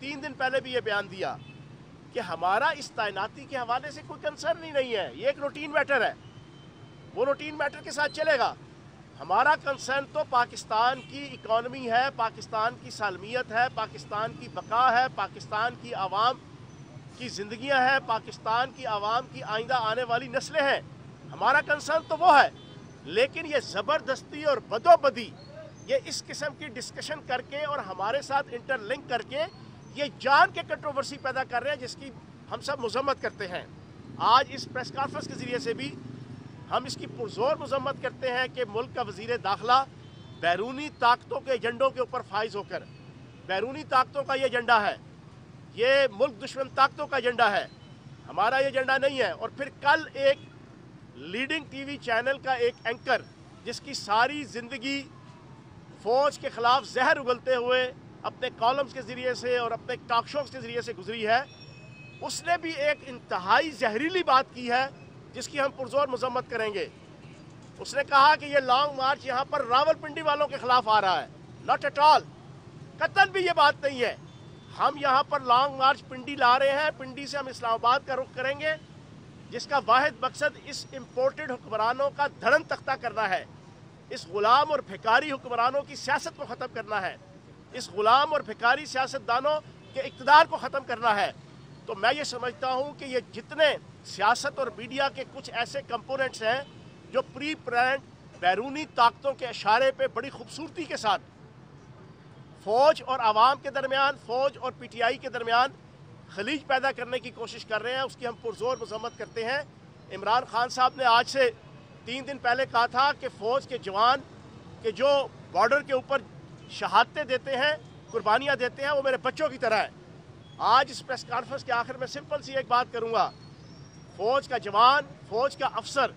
3 दिन पहले भी ये बयान दिया कि हमारा इस तैनाती के हवाले से कोई कंसर्न ही नहीं है, ये एक रूटीन मैटर है, वो रूटीन मैटर के साथ चलेगा। हमारा कंसर्न तो पाकिस्तान की इकॉनमी है, पाकिस्तान की सालमियत है, पाकिस्तान की बका है, पाकिस्तान की आवाम की ज़िंदगियां हैं, पाकिस्तान की आवाम की आइंदा आने वाली नस्लें हैं। हमारा कंसर्न तो वो है। लेकिन ये ज़बरदस्ती और बदोबदी ये इस किस्म की डिस्कशन करके और हमारे साथ इंटरलिंक करके ये जान के कंट्रोवर्सी पैदा कर रहे हैं, जिसकी हम सब मजम्मत करते हैं। आज इस प्रेस कॉन्फ्रेंस के ज़रिए से भी हम इसकी पुरजोर मजम्मत करते हैं कि मुल्क का वज़ीर दाखिला बैरूनी ताकतों के एजेंडों के ऊपर फाइज होकर, बैरूनी ताकतों का ये एजेंडा है, ये मुल्क दुश्मन ताकतों का एजेंडा है, हमारा ये एजेंडा नहीं है। और फिर कल एक लीडिंग टीवी चैनल का एक एंकर जिसकी सारी ज़िंदगी फ़ौज के ख़िलाफ़ जहर उगलते हुए अपने कॉलम्स के ज़रिए से और अपने टॉक शोज़ के ज़रिए से गुजरी है, उसने भी एक इंतहाई जहरीली बात की है जिसकी हम पुरजोर मजम्मत करेंगे। उसने कहा कि ये लॉन्ग मार्च यहाँ पर रावलपिंडी वालों के ख़िलाफ़ आ रहा है। नॉट एट ऑल, कतन भी ये बात नहीं है। हम यहाँ पर लॉन्ग मार्च पिंडी ला रहे हैं, पिंडी से हम इस्लामाबाद का रुख करेंगे, जिसका वाहिद मकसद इस इम्पोर्टेड हुक्मरानों का धड़न तख्ता करना है, इस गुलाम और भिखारी हुक्मरानों की सियासत को ख़त्म करना है, इस गुलाम और भिखारी सियासतदानों के इक़्तिदार को ख़त्म करना है। तो मैं ये समझता हूँ कि ये जितने सियासत और मीडिया के कुछ ऐसे कंपोनेंट्स हैं जो प्री प्लान्ड बैरूनी ताकतों के इशारे पे बड़ी खूबसूरती के साथ फ़ौज और आवाम के दरमियान, फ़ौज और पीटीआई के दरमियान खलीज पैदा करने की कोशिश कर रहे हैं, उसकी हम पुरजोर मजम्मत करते हैं। इमरान खान साहब ने आज से 3 दिन पहले कहा था कि फ़ौज के जवान के जो बॉर्डर के ऊपर शहादतें देते हैं, कुर्बानियाँ देते हैं, वो मेरे बच्चों की तरह है। आज इस प्रेस कॉन्फ्रेंस के आखिर में सिंपल सी एक बात करूँगा, फ़ौज का जवान, फ़ौज का अफसर,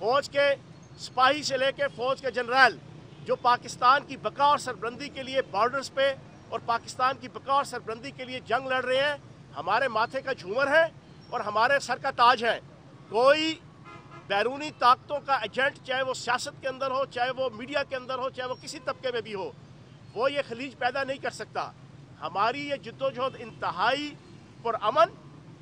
फ़ौज के सिपाही से लेकर फ़ौज के जनरल जो पाकिस्तान की बका और सरबलंदी के लिए बॉर्डर्स पे और पाकिस्तान की बका और सरबलंदी के लिए जंग लड़ रहे हैं, हमारे माथे का झूमर है और हमारे सर का ताज है। कोई बैरूनी ताकतों का एजेंट, चाहे वो सियासत के अंदर हो, चाहे वो मीडिया के अंदर हो, चाहे वो किसी तबके में भी हो, वो ये खलीज पैदा नहीं कर सकता। हमारी ये जद्दोजहद इंतहाई पुरअमन,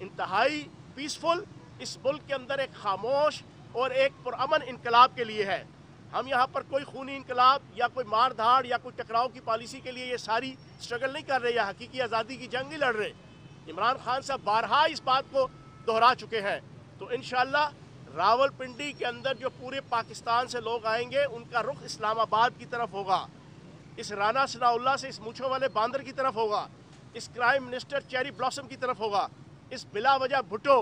इंतहाई पीसफुल, इस मुल्क के अंदर एक खामोश और एक पुरअमन इनकलाब के लिए है। हम यहाँ पर कोई खूनी इनकलाब या कोई मार धाड़ या कोई टकराव की पॉलिसी के लिए ये सारी स्ट्रगल नहीं कर रहे या हकीकी आज़ादी की जंग नहीं लड़ रहे। इमरान खान साहब बारहा इस बात को दोहरा चुके हैं। तो इंशाअल्लाह रावलपिंडी के अंदर जो पूरे पाकिस्तान से लोग आएंगे, उनका रुख इस्लामाबाद की तरफ होगा, इस राना सनाउल्लाह से इस मूँछों वाले बांदर की तरफ होगा, इस क्राइम मिनिस्टर चेरी ब्लॉसम की तरफ होगा, इस बिला वजह भुट्टो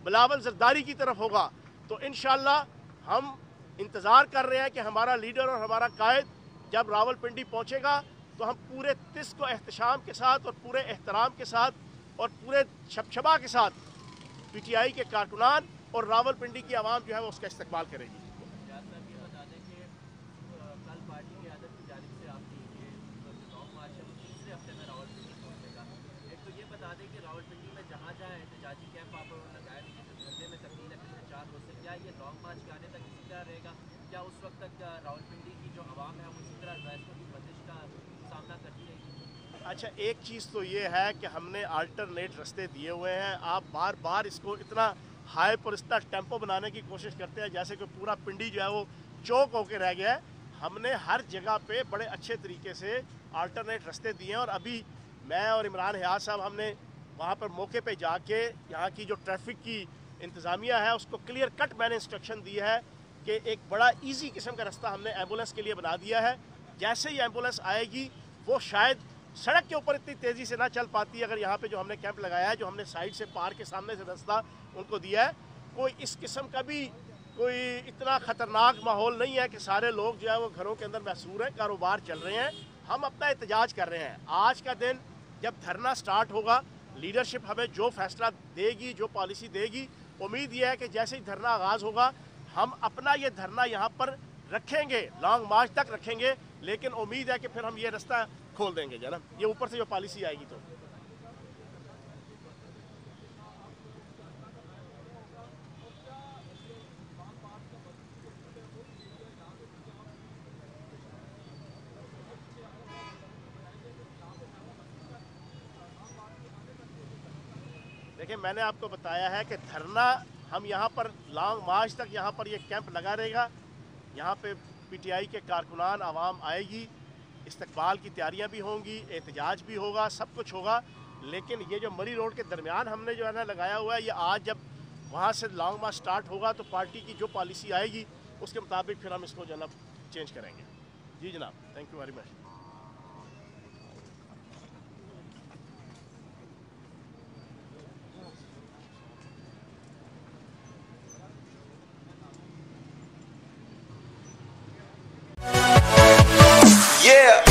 बिलावल जरदारी की तरफ होगा। तो इंशाअल्लाह हम इंतज़ार कर रहे हैं कि हमारा लीडर और हमारा कायद जब रावलपिंडी पहुंचेगा तो हम पूरे तिस्क व एहतशाम के साथ और पूरे एहतराम के साथ और पूरे शबशबा के साथ पीटीआई के कारकुनान और रावलपिंडी की आवाम जो है वो उसका इस्तकबाल करेगी। क्या उस वक्त तक रावलपिंडी की जो आवाम है वो इसी तरह दहशतों की बंदिश का सामना करती रहेगी? अच्छा, एक चीज़ तो ये है कि हमने अल्टरनेट रास्ते दिए हुए हैं। आप बार बार इसको इतना हाइप और इतना टेम्पो बनाने की कोशिश करते हैं जैसे कि पूरा पिंडी जो है वो चौक होके रह गया है। हमने हर जगह पे बड़े अच्छे तरीके से अल्टरनेट रास्ते दिए हैं और अभी मैं और इमरान हयात साहब हमने वहाँ पर मौके पे जाके यहाँ की जो ट्रैफिक की इंतज़ामिया है उसको क्लियर कट मैंने इंस्ट्रक्शन दी है कि एक बड़ा इजी किस्म का रास्ता हमने एम्बुलेंस के लिए बना दिया है। जैसे ही एम्बुलेंस आएगी वो शायद सड़क के ऊपर इतनी तेज़ी से ना चल पाती, अगर यहाँ पे जो हमने कैंप लगाया है, जो हमने साइड से पार के सामने से रास्ता उनको दिया है, कोई इस किस्म का भी कोई इतना ख़तरनाक माहौल नहीं है कि सारे लोग जो है वो घरों के अंदर महसूर हैं, कारोबार चल रहे हैं। हम अपना एहतजाज कर रहे हैं। आज का दिन जब धरना स्टार्ट होगा, लीडरशिप हमें जो फैसला देगी, जो पॉलिसी देगी, उम्मीद यह है कि जैसे ही धरना आगाज़ होगा हम अपना ये धरना यहाँ पर रखेंगे, लॉन्ग मार्च तक रखेंगे, लेकिन उम्मीद है कि फिर हम ये रास्ता खोल देंगे जनाब, ये ऊपर से जो पॉलिसी आएगी। तो देखिए, मैंने आपको बताया है कि धरना हम यहाँ पर लॉन्ग मार्च तक यहाँ पर ये कैंप लगा रहेगा। यहाँ पे पीटीआई के कारकुनान आवाम आएगी, इस्तकबाल की तैयारियाँ भी होंगी, एहतजाज भी होगा, सब कुछ होगा। लेकिन ये जो मरी रोड के दरमियान हमने जो है ना लगाया हुआ है, ये आज जब वहाँ से लॉन्ग मार्च स्टार्ट होगा तो पार्टी की जो पॉलिसी आएगी उसके मुताबिक फिर हम इसको जनाब चेंज करेंगे। जी जनाब, thank you very much. Yeah.